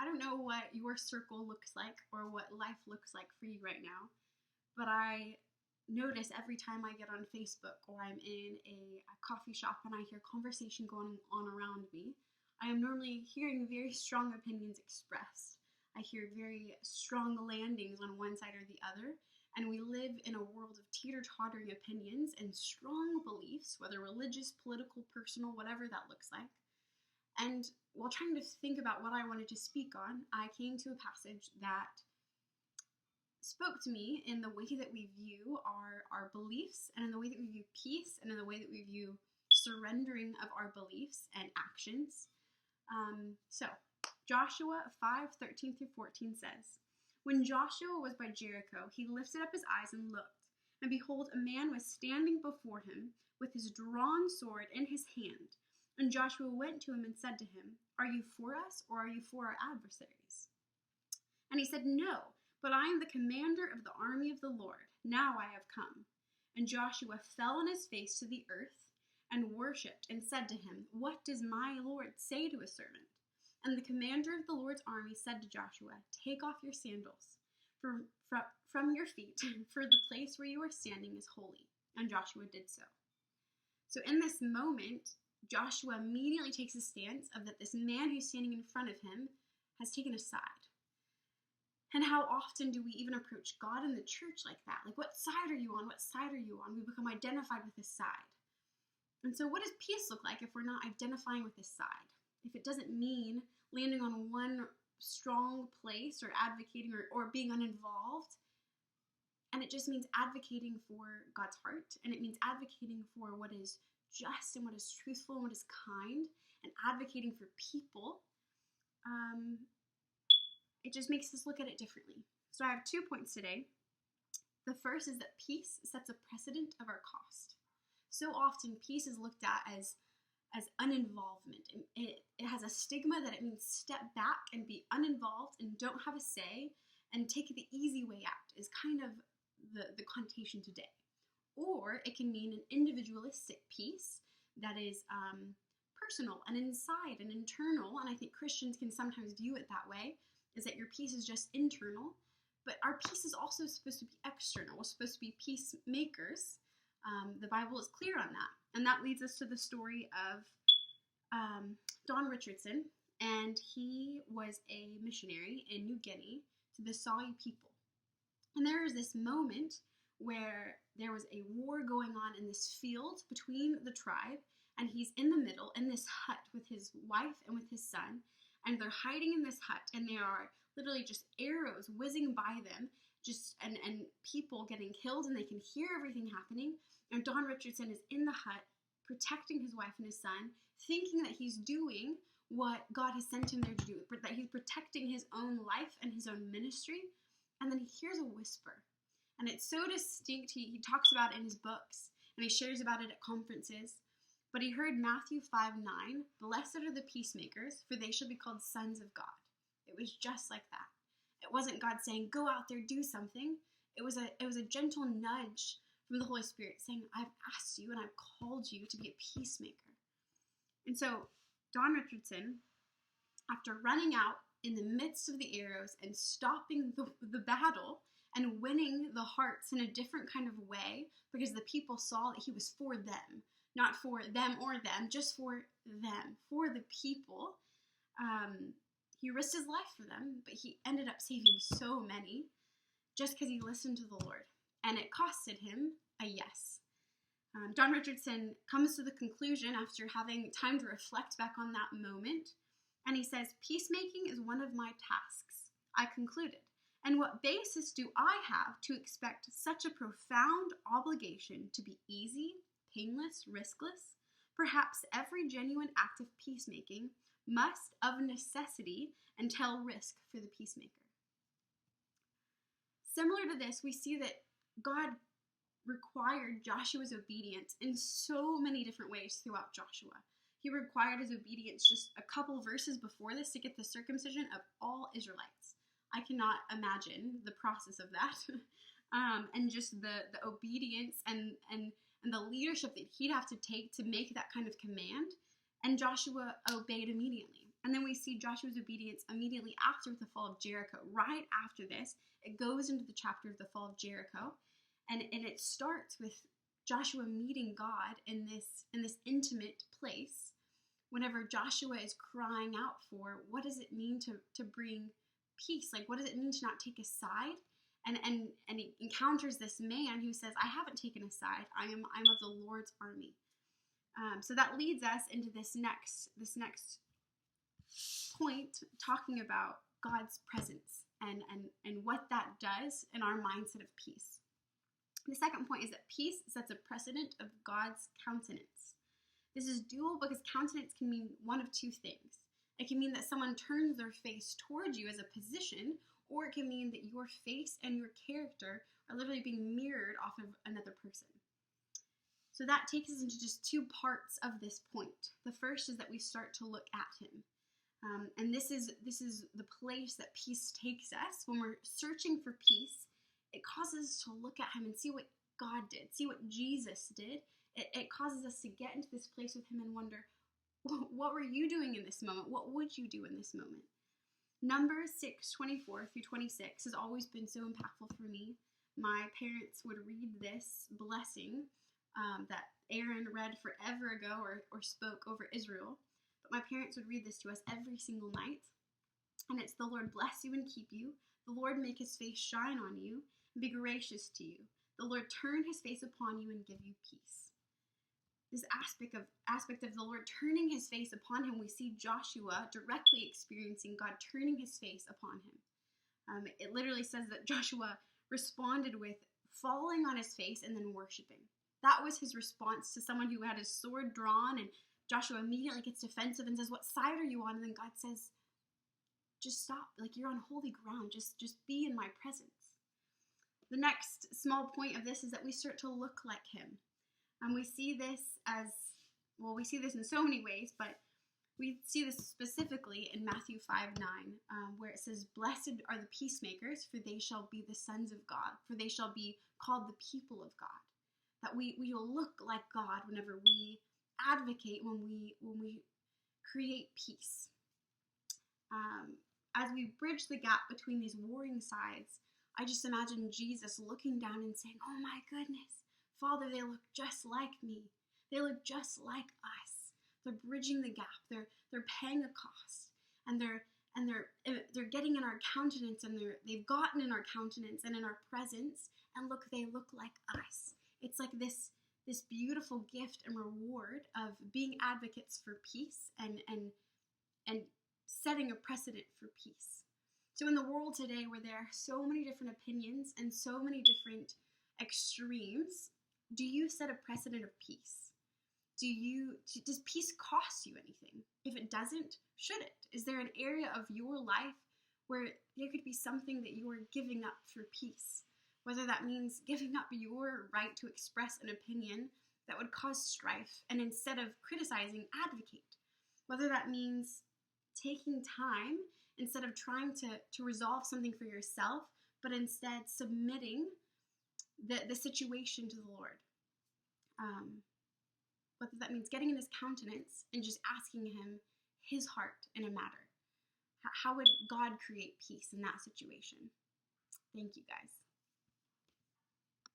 I don't know what your circle looks like or what life looks like for you right now, but I notice every time I get on Facebook or I'm in a coffee shop and I hear conversation going on around me, I am normally hearing very strong opinions expressed. I hear very strong landings on one side or the other, and we live in a world of teeter-tottering opinions and strong beliefs, whether religious, political, personal, whatever that looks like. And while trying to think about what I wanted to speak on, I came to a passage that spoke to me in the way that we view our beliefs, and in the way that we view peace, and in the way that we view surrendering of our beliefs and actions. So Joshua 5:13 through 14 says, "When Joshua was by Jericho, he lifted up his eyes and looked, and behold, a man was standing before him with his drawn sword in his hand. And Joshua went to him and said to him, 'Are you for us, or are you for our adversaries?' And he said, 'No, but I am the commander of the army of the Lord. Now I have come.' And Joshua fell on his face to the earth and worshipped and said to him, 'What does my Lord say to his servant?' And the commander of the Lord's army said to Joshua, 'Take off your sandals from your feet, for the place where you are standing is holy.' And Joshua did so." So in this moment, Joshua immediately takes a stance of that this man who's standing in front of him has taken a side. And how often do we even approach God in the church like that? Like, what side are you on? What side are you on? We become identified with this side. And so what does peace look like if we're not identifying with this side? If it doesn't mean landing on one strong place or advocating or being uninvolved, and it just means advocating for God's heart, and it means advocating for what is just and what is truthful and what is kind, and advocating for people, it just makes us look at it differently. So I have 2 points today. The first is that peace sets a precedent of our cost. So often peace is looked at as uninvolvement. It has a stigma that it means step back and be uninvolved and don't have a say and take the easy way out is kind of the connotation today. Or it can mean an individualistic peace that is personal and inside and internal, and I think Christians can sometimes view it that way, is that your peace is just internal, but our peace is also supposed to be external. We're supposed to be peacemakers. The Bible is clear on that. And that leads us to the story of Don Richardson, and he was a missionary in New Guinea to the Sawi people. And there was this moment where there was a war going on in this field between the tribe, and he's in the middle in this hut with his wife and with his son, and they're hiding in this hut, and there are literally just arrows whizzing by them, and people getting killed, and they can hear everything happening. And Don Richardson is in the hut, protecting his wife and his son, thinking that he's doing what God has sent him there to do, that he's protecting his own life and his own ministry. And then he hears a whisper, and it's so distinct. He talks about it in his books, and he shares about it at conferences. But he heard Matthew 5:9, "Blessed are the peacemakers, for they shall be called sons of God." It was just like that. It wasn't God saying, "Go out there, do something." It was a gentle nudge from the Holy Spirit saying, "I've asked you and I've called you to be a peacemaker." And so Don Richardson, after running out in the midst of the arrows and stopping the battle and winning the hearts in a different kind of way, because the people saw that he was for them, not for them or them, just for them, for the people. He risked his life for them, but he ended up saving so many just because he listened to the Lord. And it costed him a yes. Don Richardson comes to the conclusion after having time to reflect back on that moment, and he says, "Peacemaking is one of my tasks. I concluded. And what basis do I have to expect such a profound obligation to be easy, painless, riskless? Perhaps every genuine act of peacemaking must, of necessity, entail risk for the peacemaker." Similar to this, we see that God required Joshua's obedience in so many different ways throughout Joshua. He required his obedience just a couple verses before this to get the circumcision of all Israelites. I cannot imagine the process of that. And just the obedience and the leadership that he'd have to take to make that kind of command. And Joshua obeyed immediately. And then we see Joshua's obedience immediately after the fall of Jericho. Right after this, it goes into the chapter of the fall of Jericho, and it starts with Joshua meeting God in this intimate place. Whenever Joshua is crying out for, what does it mean to bring peace? Like, what does it mean to not take a side? And he encounters this man who says, I haven't taken a side. I'm of the Lord's army. So that leads us into this next point, talking about God's presence and what that does in our mindset of peace. The second point is that peace sets a precedent of God's countenance. This is dual because countenance can mean one of two things. It can mean that someone turns their face towards you as a position, or it can mean that your face and your character are literally being mirrored off of another person. So that takes us into just two parts of this point. The first is that we start to look at him. And this is the place that peace takes us. When we're searching for peace, it causes us to look at him and see what God did, see what Jesus did. It causes us to get into this place with him and wonder, what were you doing in this moment? What would you do in this moment? Numbers 6:24 through 26 has always been so impactful for me. My parents would read this blessing that Aaron read forever ago or spoke over Israel. But my parents would read this to us every single night. And it's, the Lord bless you and keep you. The Lord make his face shine on you and be gracious to you. The Lord turn his face upon you and give you peace. This aspect of the Lord turning his face upon him, we see Joshua directly experiencing God turning his face upon him. It literally says that Joshua responded with falling on his face and then worshiping. That was his response to someone who had his sword drawn, and Joshua immediately gets defensive and says, what side are you on? And then God says, just stop. Like, you're on holy ground. Just be in my presence. The next small point of this is that we start to look like him. And we see this we see this in so many ways, but we see this specifically in Matthew 5:9, where it says, blessed are the peacemakers, for they shall be the sons of God, for they shall be called the people of God. That we will look like God whenever we advocate, when we create peace. As we bridge the gap between these warring sides, I just imagine Jesus looking down and saying, oh my goodness, Father, they look just like me. They look just like us. They're bridging the gap. They're paying a cost, and they're getting in our countenance, and they've gotten in our countenance and in our presence. And look, they look like us. It's like this beautiful gift and reward of being advocates for peace and setting a precedent for peace. So in the world today, where there are so many different opinions and so many different extremes, do you set a precedent of peace? Does peace cost you anything? If it doesn't, should it? Is there an area of your life where there could be something that you are giving up for peace? Whether that means giving up your right to express an opinion that would cause strife, and instead of criticizing, advocate. Whether that means taking time, instead of trying to resolve something for yourself, but instead submitting the situation to the Lord. Whether that means getting in his countenance and just asking him his heart in a matter. How would God create peace in that situation? Thank you, guys.